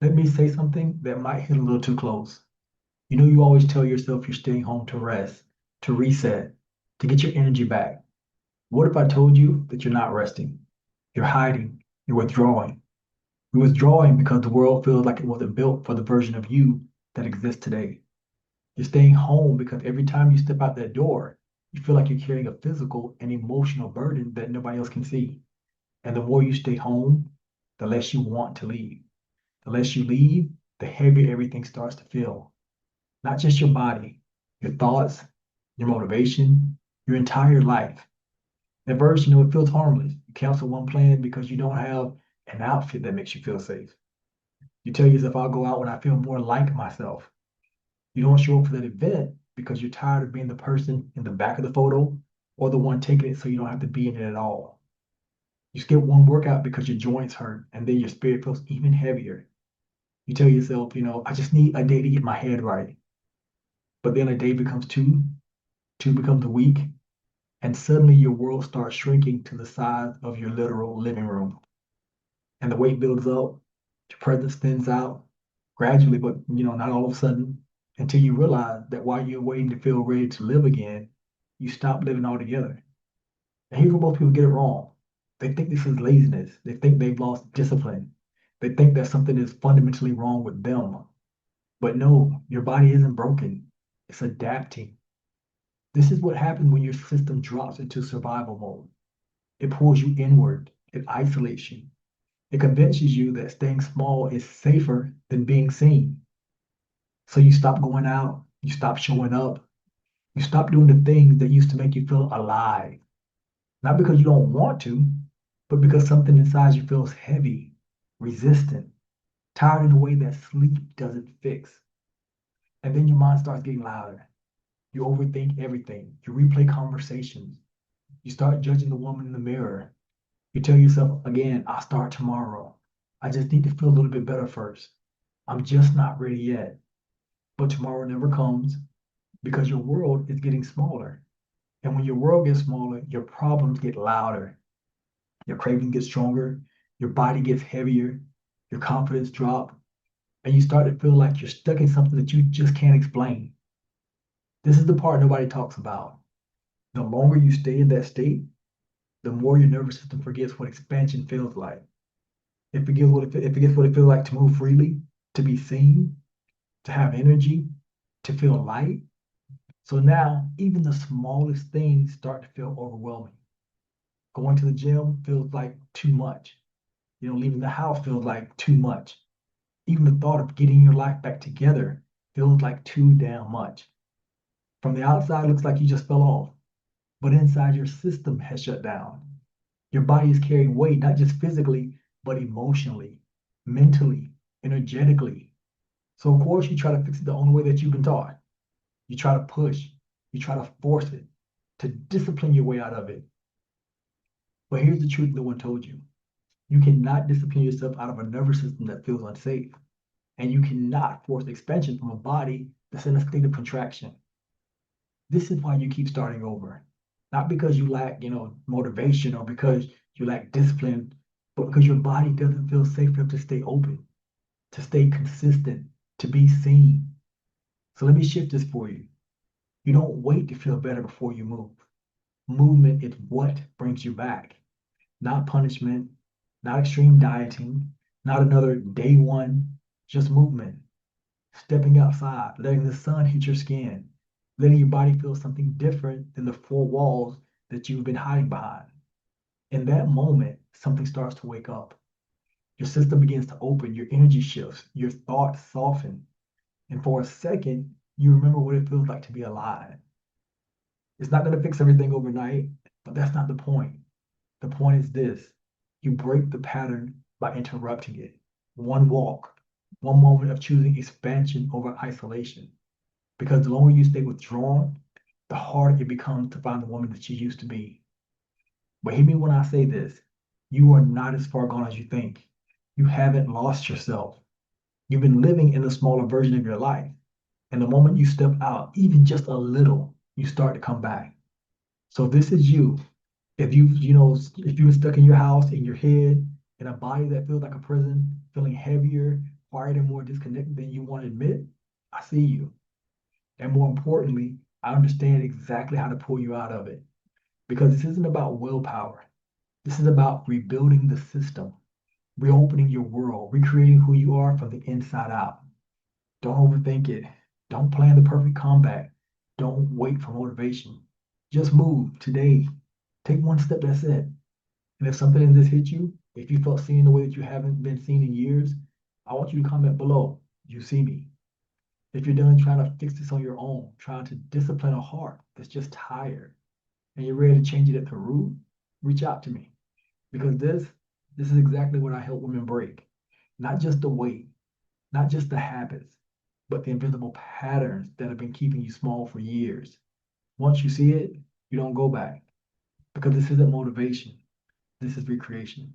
Let me say something that might hit a little too close. You know, you always tell yourself you're staying home to rest, to reset, to get your energy back. What if I told you that you're not resting? You're hiding, you're withdrawing. You're withdrawing because the world feels like it wasn't built for the version of you that exists today. You're staying home because every time you step out that door, you feel like you're carrying a physical and emotional burden that nobody else can see. And the more you stay home, the less you want to leave. The less you leave, the heavier everything starts to feel. Not just your body, your thoughts, your motivation, your entire life. At first, it feels harmless. You cancel one plan because you don't have an outfit that makes you feel safe. You tell yourself, I'll go out when I feel more like myself. You don't show up for that event because you're tired of being the person in the back of the photo or the one taking it so you don't have to be in it at all. You skip one workout because your joints hurt and then your spirit feels even heavier. You tell yourself, I just need a day to get my head right. But then a day becomes two, two becomes a week, and suddenly your world starts shrinking to the size of your literal living room. And the weight builds up, your presence thins out gradually, but not all of a sudden, until you realize that while you're waiting to feel ready to live again, you stop living altogether. And here's where most people get it wrong. They think this is laziness. They think they've lost discipline. They think that something is fundamentally wrong with them. But no, your body isn't broken. It's adapting. This is what happens when your system drops into survival mode. It pulls you inward. It isolates you. It convinces you that staying small is safer than being seen. So you stop going out. You stop showing up. You stop doing the things that used to make you feel alive. Not because you don't want to, but because something inside you feels heavy, resistant, tired in a way that sleep doesn't fix. And then your mind starts getting louder. You overthink everything. You replay conversations. You start judging the woman in the mirror. You tell yourself again, I'll start tomorrow. I just need to feel a little bit better first. I'm just not ready yet. But tomorrow never comes because your world is getting smaller. And when your world gets smaller, your problems get louder. Your craving gets stronger. Your body gets heavier. Your confidence drops. And you start to feel like you're stuck in something that you just can't explain. This is the part nobody talks about. The longer you stay in that state, the more your nervous system forgets what expansion feels like. It forgets what it feels like to move freely, to be seen, to have energy, to feel light. So now, even the smallest things start to feel overwhelming. Going to the gym feels like too much. Leaving the house feels like too much. Even the thought of getting your life back together feels like too damn much. From the outside, it looks like you just fell off, but inside your system has shut down. Your body is carrying weight, not just physically, but emotionally, mentally, energetically. So, of course, you try to fix it the only way that you've been taught. You try to push, you try to force it, to discipline your way out of it. But here's the truth no one told you. You cannot discipline yourself out of a nervous system that feels unsafe. And you cannot force expansion from a body that's in a state of contraction. This is why you keep starting over. Not because you lack, motivation or because you lack discipline, but because your body doesn't feel safe enough to stay open, to stay consistent, to be seen. So let me shift this for you. You don't wait to feel better before you move. Movement is what brings you back, not punishment, not extreme dieting, not another day one, just movement. Stepping outside, letting the sun hit your skin, letting your body feel something different than the four walls that you've been hiding behind. In that moment, something starts to wake up. Your system begins to open, your energy shifts, your thoughts soften, and for a second, you remember what it feels like to be alive. It's not going to fix everything overnight, but that's not the point. The point is this: you break the pattern by interrupting it. One walk, one moment of choosing expansion over isolation. Because the longer you stay withdrawn, the harder it becomes to find the woman that you used to be. But hear me when I say this: you are not as far gone as you think. You haven't lost yourself. You've been living in a smaller version of your life. And the moment you step out, even just a little, you start to come back. So this is you. If you were stuck in your house, in your head, in a body that feels like a prison, feeling heavier, quiet and more disconnected than you want to admit, I see you. And more importantly, I understand exactly how to pull you out of it. Because this isn't about willpower. This is about rebuilding the system, reopening your world, recreating who you are from the inside out. Don't overthink it. Don't plan the perfect comeback. Don't wait for motivation. Just move today. Take one step, that's it. And if something in this hit you, if you felt seen in a way that you haven't been seen in years, I want you to comment below. You see me. If you're done trying to fix this on your own, trying to discipline a heart that's just tired, and you're ready to change it at the root, reach out to me. Because this is exactly what I help women break. Not just the weight, not just the habits, but the invisible patterns that have been keeping you small for years. Once you see it, you don't go back because this isn't motivation. This is recreation.